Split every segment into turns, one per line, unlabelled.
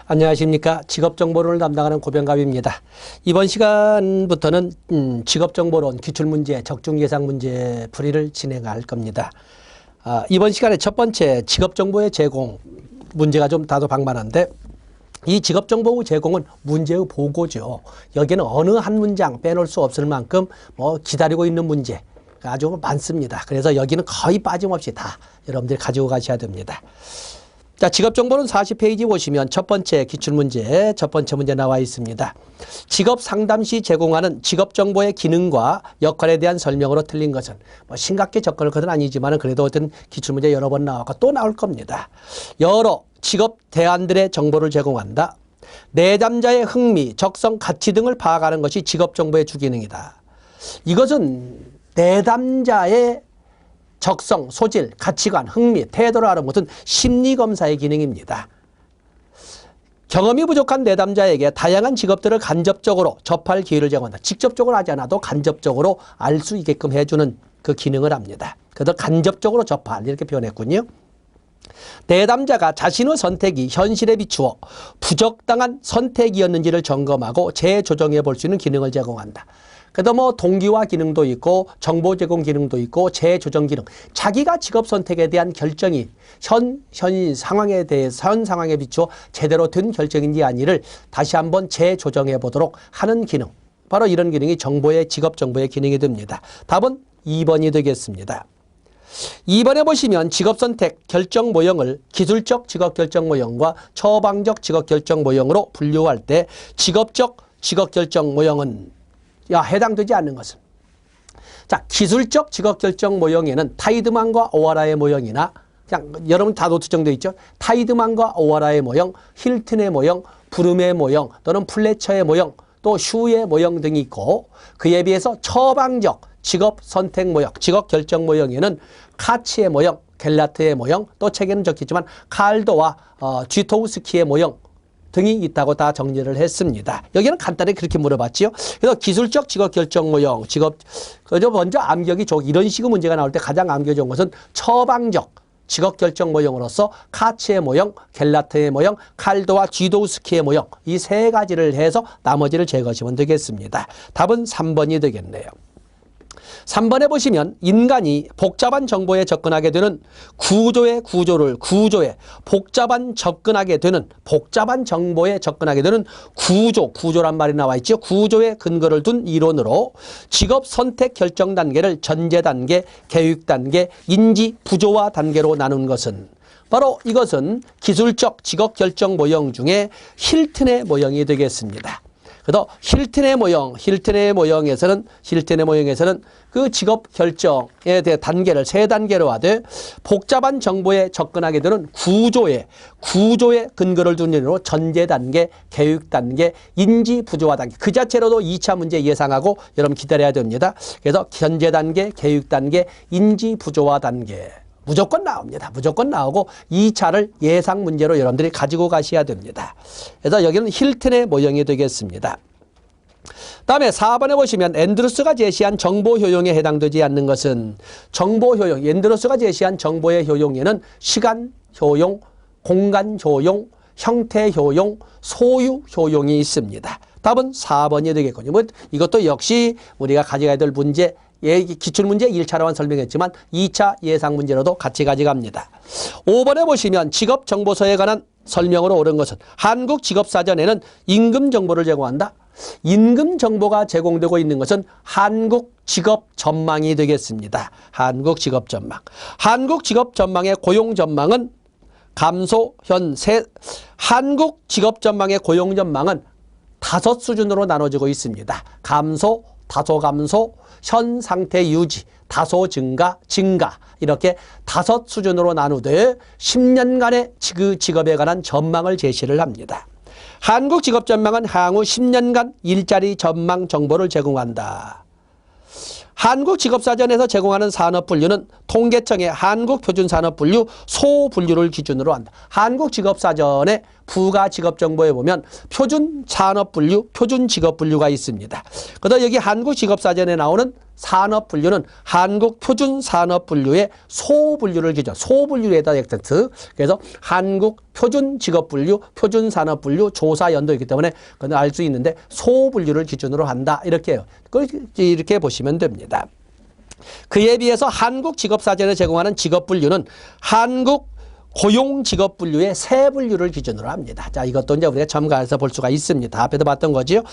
안녕하십니까. 직업정보론을 담당하는 고병갑입니다. 이번 시간부터는 직업정보론 기출문제, 적중예상문제 풀이를 진행할 겁니다. 이번 시간에 첫 번째 직업정보의 제공 문제가 좀 다소방만한데, 이 직업정보 제공은 문제의 보고죠. 여기는 어느 한 문장 빼놓을 수 없을 만큼 기다리고 있는 문제 아주 많습니다. 그래서 여기는 거의 빠짐없이 다 여러분들이 가지고 가셔야 됩니다. 자, 직업정보는 40페이지 보시면 첫 번째 기출문제, 첫 번째 문제 나와 있습니다. 직업 상담 시 제공하는 직업정보의 기능과 역할에 대한 설명으로 틀린 것은, 심각하게 접근할 것은 아니지만 그래도 어떤 기출문제 여러 번 나왔고 또 나올 겁니다. 여러 직업 대안들의 정보를 제공한다. 내담자의 흥미, 적성, 가치 등을 파악하는 것이 직업정보의 주기능이다. 이것은 내담자의 적성, 소질, 가치관, 흥미, 태도를 알아보는 것은 심리검사의 기능입니다. 경험이 부족한 내담자에게 다양한 직업들을 간접적으로 접할 기회를 제공한다. 직접적으로 하지 않아도 간접적으로 알 수 있게끔 해주는 그 기능을 합니다. 그래서 간접적으로 접할 이렇게 표현했군요. 내담자가 자신의 선택이 현실에 비추어 부적당한 선택이었는지를 점검하고 재조정해 볼 수 있는 기능을 제공한다. 그래도 동기화 기능도 있고 정보 제공 기능도 있고 재조정 기능, 자기가 직업 선택에 대한 결정이 현 상황에 대해서 현 상황에 비추어 제대로 된 결정인지 아니를 다시 한번 재조정해 보도록 하는 기능, 바로 이런 기능이 직업 정보의 기능이 됩니다. 답은 2번이 되겠습니다. 2번에 보시면 직업선택 결정 모형을 기술적 직업 결정 모형과 처방적 직업 결정 모형으로 분류할 때 직업적 직업 결정 모형은 해당되지 않는 것은, 자, 기술적 직업 결정 모형에는 타이드만과 오하라의 모형이나, 그냥 여러분 다 노트정되어 있죠. 타이드만과 오하라의 모형, 힐튼의 모형, 브룸의 모형 또는 플래처의 모형, 또 슈의 모형 등이 있고, 그에 비해서 처방적 직업 선택 모형, 직업 결정 모형에는 카치의 모형, 갤라트의 모형, 또 책에는 적혀있지만 칼도와 쥐토우스키의 모형 등이 있다고 다 정리를 했습니다. 여기는 간단히 그렇게 물어봤지요. 그래서 기술적 직업 결정 모형, 먼저 암기하기 좋은 이런 식의 문제가 나올 때 가장 암기하기 좋은 것은 처방적 직업 결정 모형으로서 카치의 모형, 갤라트의 모형, 칼도와 쥐도우스키의 모형, 이 세 가지를 해서 나머지를 제거하시면 되겠습니다. 답은 3번이 되겠네요. 3번에 보시면 인간이 복잡한 정보에 접근하게 되는 구조의 복잡한 정보에 접근하게 되는 구조란 말이 나와 있죠. 구조의 근거를 둔 이론으로 직업 선택 결정 단계를 전제 단계, 계획 단계, 인지 부조화 단계로 나눈 것은, 바로 이것은 기술적 직업 결정 모형 중에 힐튼의 모형이 되겠습니다. 그래서 힐튼의 모형에서는 그 직업 결정에 대한 단계를 세 단계로 하되, 복잡한 정보에 접근하게 되는 구조의 근거를 둔 이론으로 전제 단계, 계획 단계, 인지 부조화 단계, 그 자체로도 2차 문제 예상하고 여러분 기다려야 됩니다. 그래서 전제 단계, 계획 단계, 인지 부조화 단계 무조건 나옵니다. 무조건 나오고 2차를 예상 문제로 여러분들이 가지고 가셔야 됩니다. 그래서 여기는 힐튼의 모형이 되겠습니다. 다음에 4번에 보시면 앤드루스가 제시한 정보 효용에 해당되지 않는 것은, 정보 효용, 앤드루스가 제시한 정보의 효용에는 시간 효용, 공간 효용, 형태 효용, 소유 효용이 있습니다. 답은 4번이 되겠군요. 이것도 역시 우리가 가져가야 될 문제, 기출문제 1차로만 설명했지만 2차 예상문제로도 같이 가져갑니다. 5번에 보시면 직업정보서에 관한 설명으로 옳은 것은, 한국직업사전에는 임금정보를 제공한다. 임금정보가 제공되고 있는 것은 한국직업전망이 되겠습니다. 한국직업전망. 한국직업전망의 고용전망은 한국직업전망의 고용전망은 5 수준으로 나눠지고 있습니다. 감소, 다소 감소, 현 상태 유지, 다소 증가, 이렇게 5 수준으로 나누되 10년간의 그 직업에 관한 전망을 제시를 합니다. 한국직업전망은 향후 10년간 일자리 전망 정보를 제공한다. 한국직업사전에서 제공하는 산업분류는 통계청의 한국표준산업분류 소분류를 기준으로 한다. 한국직업사전의 부가직업정보에 보면 표준산업분류, 표준직업분류가 있습니다. 그래서 여기 한국직업사전에 나오는 산업분류는 한국표준산업분류의 소분류를 기준, 소분류에다 액센트. 그래서 한국표준직업분류, 표준산업분류 조사 연도이기 때문에 그건 알 수 있는데 소분류를 기준으로 한다. 이렇게 보시면 됩니다. 그에 비해서 한국직업사전에 제공하는 직업분류는 한국 고용직업분류의 세 분류를 기준으로 합니다. 자, 이것도 이제 우리가 첨가해서 볼 수가 있습니다. 앞에도 봤던 거지요.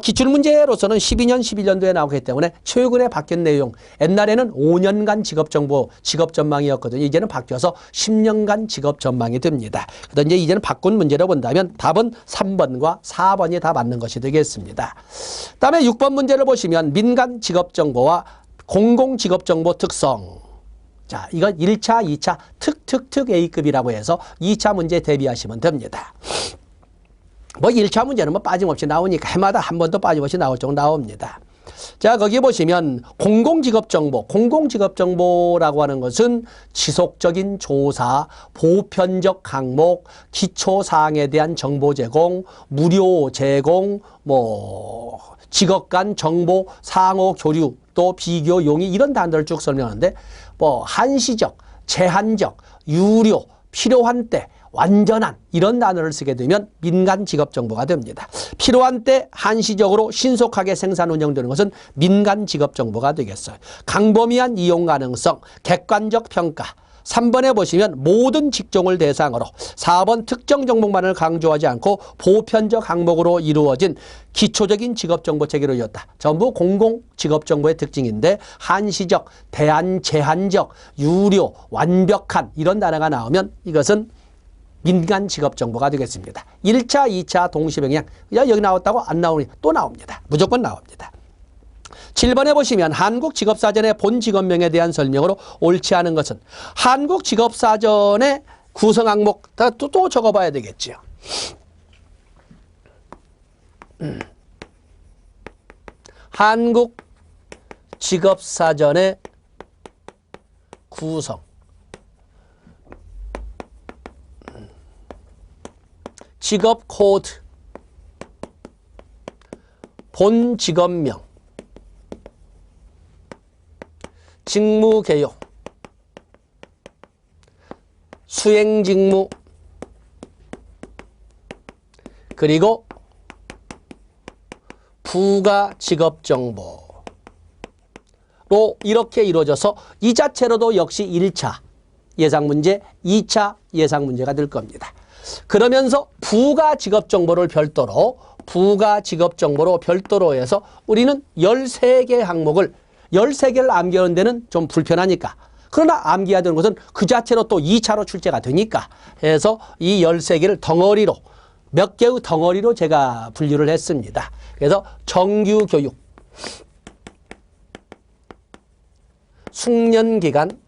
기출문제로서는 12년, 11년도에 나오기 때문에 최근에 바뀐 내용. 옛날에는 5년간 직업정보, 직업전망이었거든요. 이제는 바뀌어서 10년간 직업전망이 됩니다. 그런데 이제 이제는 바꾼 문제로 본다면 답은 3번과 4번이 다 맞는 것이 되겠습니다. 다음에 6번 문제를 보시면 민간 직업정보와 공공직업정보 특성. 자, 이건 1차, 2차 특 A급이라고 해서 2차 문제 대비하시면 됩니다. 뭐 1차 문제는 뭐 빠짐없이 나오니까 해마다 한 번도 빠짐없이 나올 정도 나옵니다. 자, 거기 보시면 공공직업정보, 공공직업정보라고 하는 것은 지속적인 조사, 보편적 항목, 기초사항에 대한 정보 제공, 무료 제공, 직업 간 정보, 상호 교류, 또 비교, 용의 이런 단어를 쭉 설명하는데 한시적, 제한적, 유료, 필요한 때, 완전한 이런 단어를 쓰게 되면 민간 직업정보가 됩니다. 필요한 때 한시적으로 신속하게 생산 운영되는 것은 민간 직업정보가 되겠어요. 광범위한 이용 가능성, 객관적 평가. 3번에 보시면 모든 직종을 대상으로, 4번 특정 종목만을 강조하지 않고 보편적 항목으로 이루어진 기초적인 직업정보 체계로 이었다. 전부 공공직업정보의 특징인데 한시적, 제한적, 유료, 완벽한 이런 단어가 나오면 이것은 민간 직업정보가 되겠습니다. 1차, 2차 동시병행. 여기 나왔다고 안 나오니 또 나옵니다. 무조건 나옵니다. 7번에 보시면 한국직업사전의 본 직업명에 대한 설명으로 옳지 않은 것은 한국직업사전의 구성 항목 또 적어봐야 되겠죠. 한국직업사전의 구성 직업 코드 본 직업명 직무 개요, 수행 직무, 그리고 부가 직업 정보로 이렇게 이루어져서 이 자체로도 역시 1차 예상 문제, 2차 예상 문제가 될 겁니다. 그러면서 부가 직업 정보를 별도로 해서 우리는 13개 항목을 13개를 암기하는 데는 좀 불편하니까, 그러나 암기해야 되는 것은 그 자체로 또 2차로 출제가 되니까 해서 이 13개를 덩어리로, 몇 개의 덩어리로 제가 분류를 했습니다. 그래서 정규교육, 숙련기간,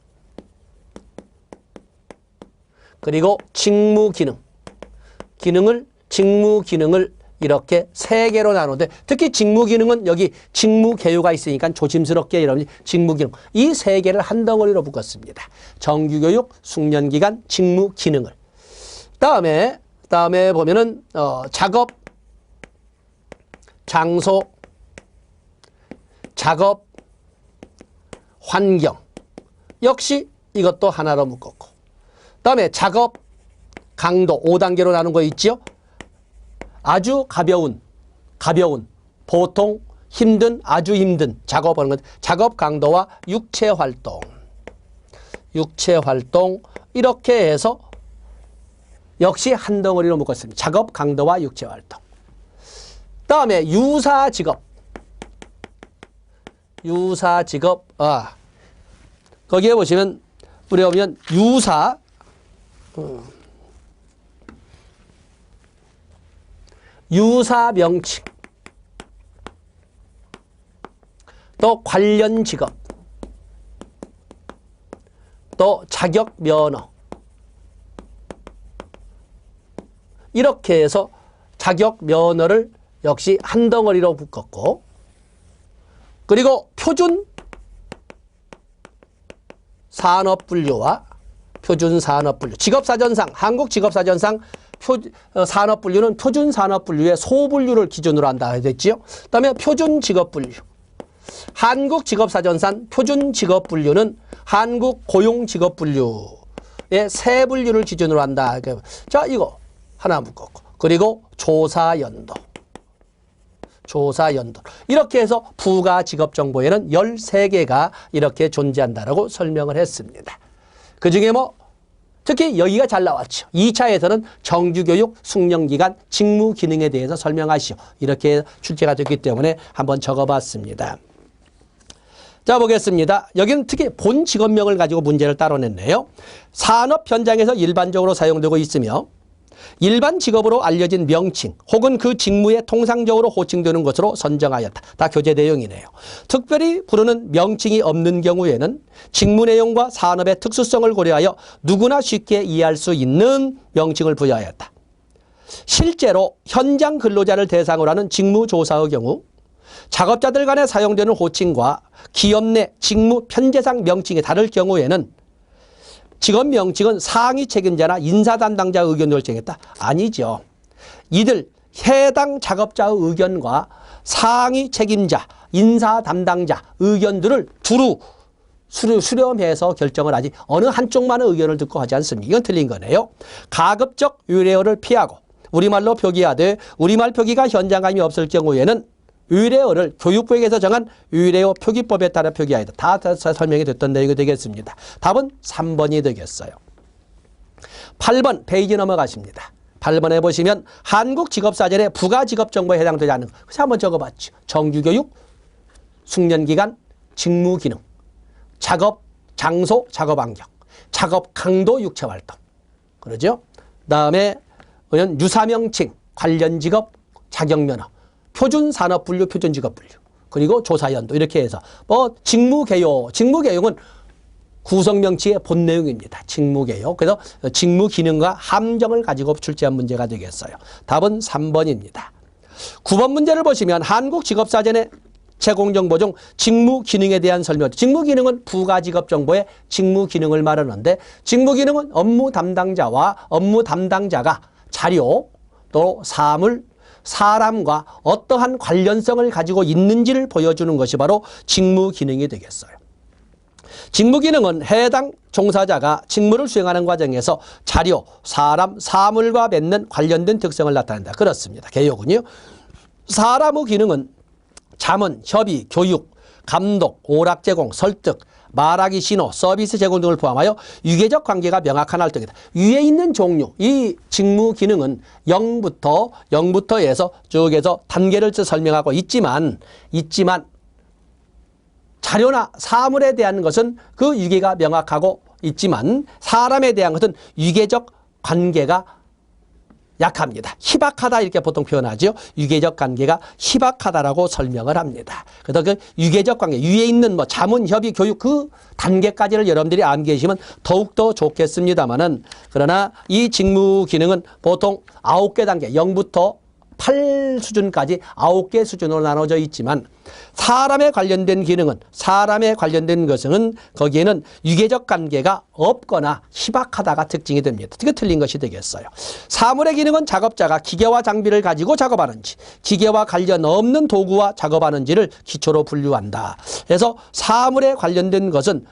그리고 직무기능, 직무기능을 이렇게 3개로 나누는데, 특히 직무기능은 여기 직무개요가 있으니까 조심스럽게 여러분이 직무기능 이 3개를 한 덩어리로 묶었습니다. 정규교육, 숙련기간, 직무기능을. 다음에 보면은 작업, 장소, 작업, 환경 역시 이것도 하나로 묶었고, 다음에 작업, 강도 5단계로 나눈 거 있지요. 아주 가벼운, 보통, 힘든, 아주 힘든 작업하는 것, 작업 강도와 육체 활동 이렇게 해서 역시 한 덩어리로 묶었습니다. 작업 강도와 육체 활동. 다음에 유사 직업, 거기에 보시면 우리가 보면 유사 명칭, 또 관련 직업, 또 자격 면허, 이렇게 해서 자격 면허를 역시 한 덩어리로 묶었고, 그리고 표준 산업분류와 표준 산업분류, 직업사전상, 한국직업사전상 산업분류는 표준산업분류의 소분류를 기준으로 한다 했지요. 그 다음에 표준직업분류, 한국직업사전산 표준직업분류는 한국고용직업분류의 세 분류를 기준으로 한다. 자, 이거 하나 묶었고, 그리고 조사연도. 이렇게 해서 부가직업정보에는 13개가 이렇게 존재한다라고 설명을 했습니다. 그 중에 특히 여기가 잘 나왔죠. 2차에서는 정규교육, 숙련기간, 직무기능에 대해서 설명하시오. 이렇게 출제가 됐기 때문에 한번 적어봤습니다. 자, 보겠습니다. 여기는 특히 본 직업명을 가지고 문제를 따로 냈네요. 산업 현장에서 일반적으로 사용되고 있으며 일반 직업으로 알려진 명칭 혹은 그 직무에 통상적으로 호칭되는 것으로 선정하였다. 다 교재 내용이네요. 특별히 부르는 명칭이 없는 경우에는 직무 내용과 산업의 특수성을 고려하여 누구나 쉽게 이해할 수 있는 명칭을 부여하였다. 실제로 현장 근로자를 대상으로 하는 직무조사의 경우 작업자들 간에 사용되는 호칭과 기업 내 직무 편제상 명칭이 다를 경우에는 직업 명칭은 상위 책임자나 인사 담당자 의견을 정했다. 아니죠. 이들 해당 작업자의 의견과 상위 책임자, 인사 담당자 의견들을 두루 수렴해서 결정을 하지 어느 한쪽만의 의견을 듣고 하지 않습니다. 이건 틀린 거네요. 가급적 의뢰어를 피하고 우리말로 표기하되 우리말 표기가 현장감이 없을 경우에는 의뢰어를 교육부에서 정한 의뢰어 표기법에 따라 표기하여야 다 설명이 됐던 내용이 되겠습니다. 답은 3번이 되겠어요. 8번 페이지 넘어가십니다. 8번에 보시면 한국직업사전의 부가직업정보에 해당되지 않는 것. 그래서 한번 적어봤죠. 정규교육, 숙련기간, 직무기능, 작업, 장소, 작업환경, 작업 강도, 육체활동. 그러죠? 다음에 유사명칭, 관련직업, 자격면허, 표준산업분류, 표준직업분류, 그리고 조사연도 이렇게 해서 직무개요. 직무개요는 구성명치의 본 내용입니다. 직무개요. 그래서 직무기능과 함정을 가지고 출제한 문제가 되겠어요. 답은 3번입니다. 9번 문제를 보시면 한국직업사전의 제공정보 중 직무기능에 대한 설명. 직무기능은 부가직업정보의 직무기능을 말하는데 직무기능은 업무 담당자와 업무 담당자가 자료 또 사물 사람과 어떠한 관련성을 가지고 있는지를 보여주는 것이 바로 직무기능이 되겠어요. 직무기능은 해당 종사자가 직무를 수행하는 과정에서 자료, 사람, 사물과 맺는 관련된 특성을 나타낸다. 그렇습니다. 개요군요. 사람의 기능은 자문, 협의, 교육, 감독, 오락 제공, 설득, 말하기 신호, 서비스 제공 등을 포함하여 유계적 관계가 명확한 활동이다. 위에 있는 종류, 이 직무 기능은 0부터 해서 쭉 해서 단계를 설명하고 있지만 자료나 사물에 대한 것은 그 유계가 명확하고 있지만 사람에 대한 것은 유계적 관계가 약합니다. 희박하다 이렇게 보통 표현하죠. 유계적 관계가 희박하다라고 설명을 합니다. 그래서 그 유계적 관계, 위에 있는 자문, 협의, 교육 그 단계까지를 여러분들이 암기하시면 더욱더 좋겠습니다만은 그러나 이 직무 기능은 보통 9개 단계, 0부터 8 수준까지 9개 수준으로 나눠져 있지만 사람에 관련된 기능은 사람에 관련된 것은 거기에는 유계적 관계가 없거나 희박하다가 특징이 됩니다. 이게 틀린 것이 되겠어요. 사물의 기능은 작업자가 기계와 장비를 가지고 작업하는지 기계와 관련 없는 도구와 작업하는지를 기초로 분류한다. 그래서 사물에 관련된 것은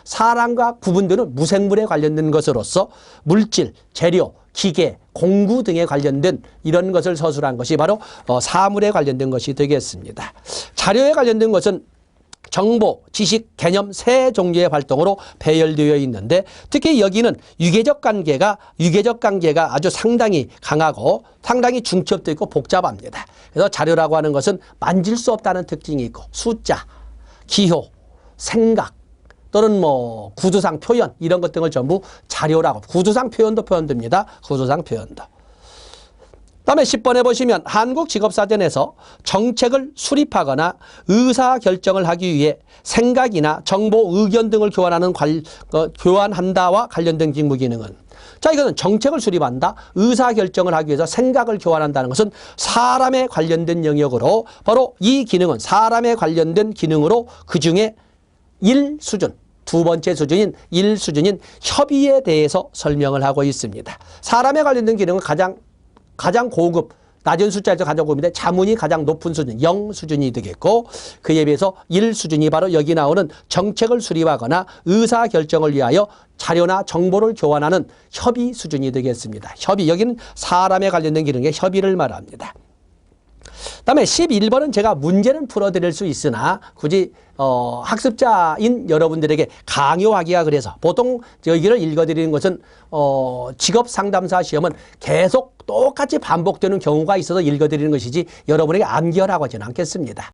사람과 구분되는 무생물에 관련된 것으로서 물질, 재료, 기계, 공구 등에 관련된 이런 것을 서술한 것이 바로 사물에 관련된 것이 되겠습니다. 자료에 관련된 것은 정보, 지식, 개념 세 종류의 활동으로 배열되어 있는데 특히 여기는 유계적 관계가 아주 상당히 강하고 상당히 중첩되어 있고 복잡합니다. 그래서 자료라고 하는 것은 만질 수 없다는 특징이 있고 숫자, 기호, 생각 또는 구두상 표현 이런 것 등을 전부 자료라고 구두상 표현도 표현됩니다. 구두상 표현도. 다음에 10번에 보시면 한국직업사전에서 정책을 수립하거나 의사결정을 하기 위해 생각이나 정보, 의견 등을 교환한다와 관련된 직무기능은 자 이거는 정책을 수립한다, 의사결정을 하기 위해서 생각을 교환한다는 것은 사람에 관련된 영역으로 바로 이 기능은 사람에 관련된 기능으로 그중에 1수준 두 번째 수준인 1수준인 협의에 대해서 설명을 하고 있습니다. 사람에 관련된 기능은 가장 고급 낮은 숫자에서 가져오는데 자문이 가장 높은 수준 0 수준이 되겠고 그에 비해서 1 수준이 바로 여기 나오는 정책을 수립하거나 의사결정을 위하여 자료나 정보를 교환하는 협의 수준이 되겠습니다. 협의, 여기는 사람에 관련된 기능의 협의를 말합니다. 그다음에 11번은 제가 문제는 풀어드릴 수 있으나 굳이 학습자인 여러분들에게 강요하기가 그래서 보통 여기를 읽어드리는 것은 직업상담사 시험은 계속 똑같이 반복되는 경우가 있어서 읽어드리는 것이지 여러분에게 암기하라고 하지는 않겠습니다.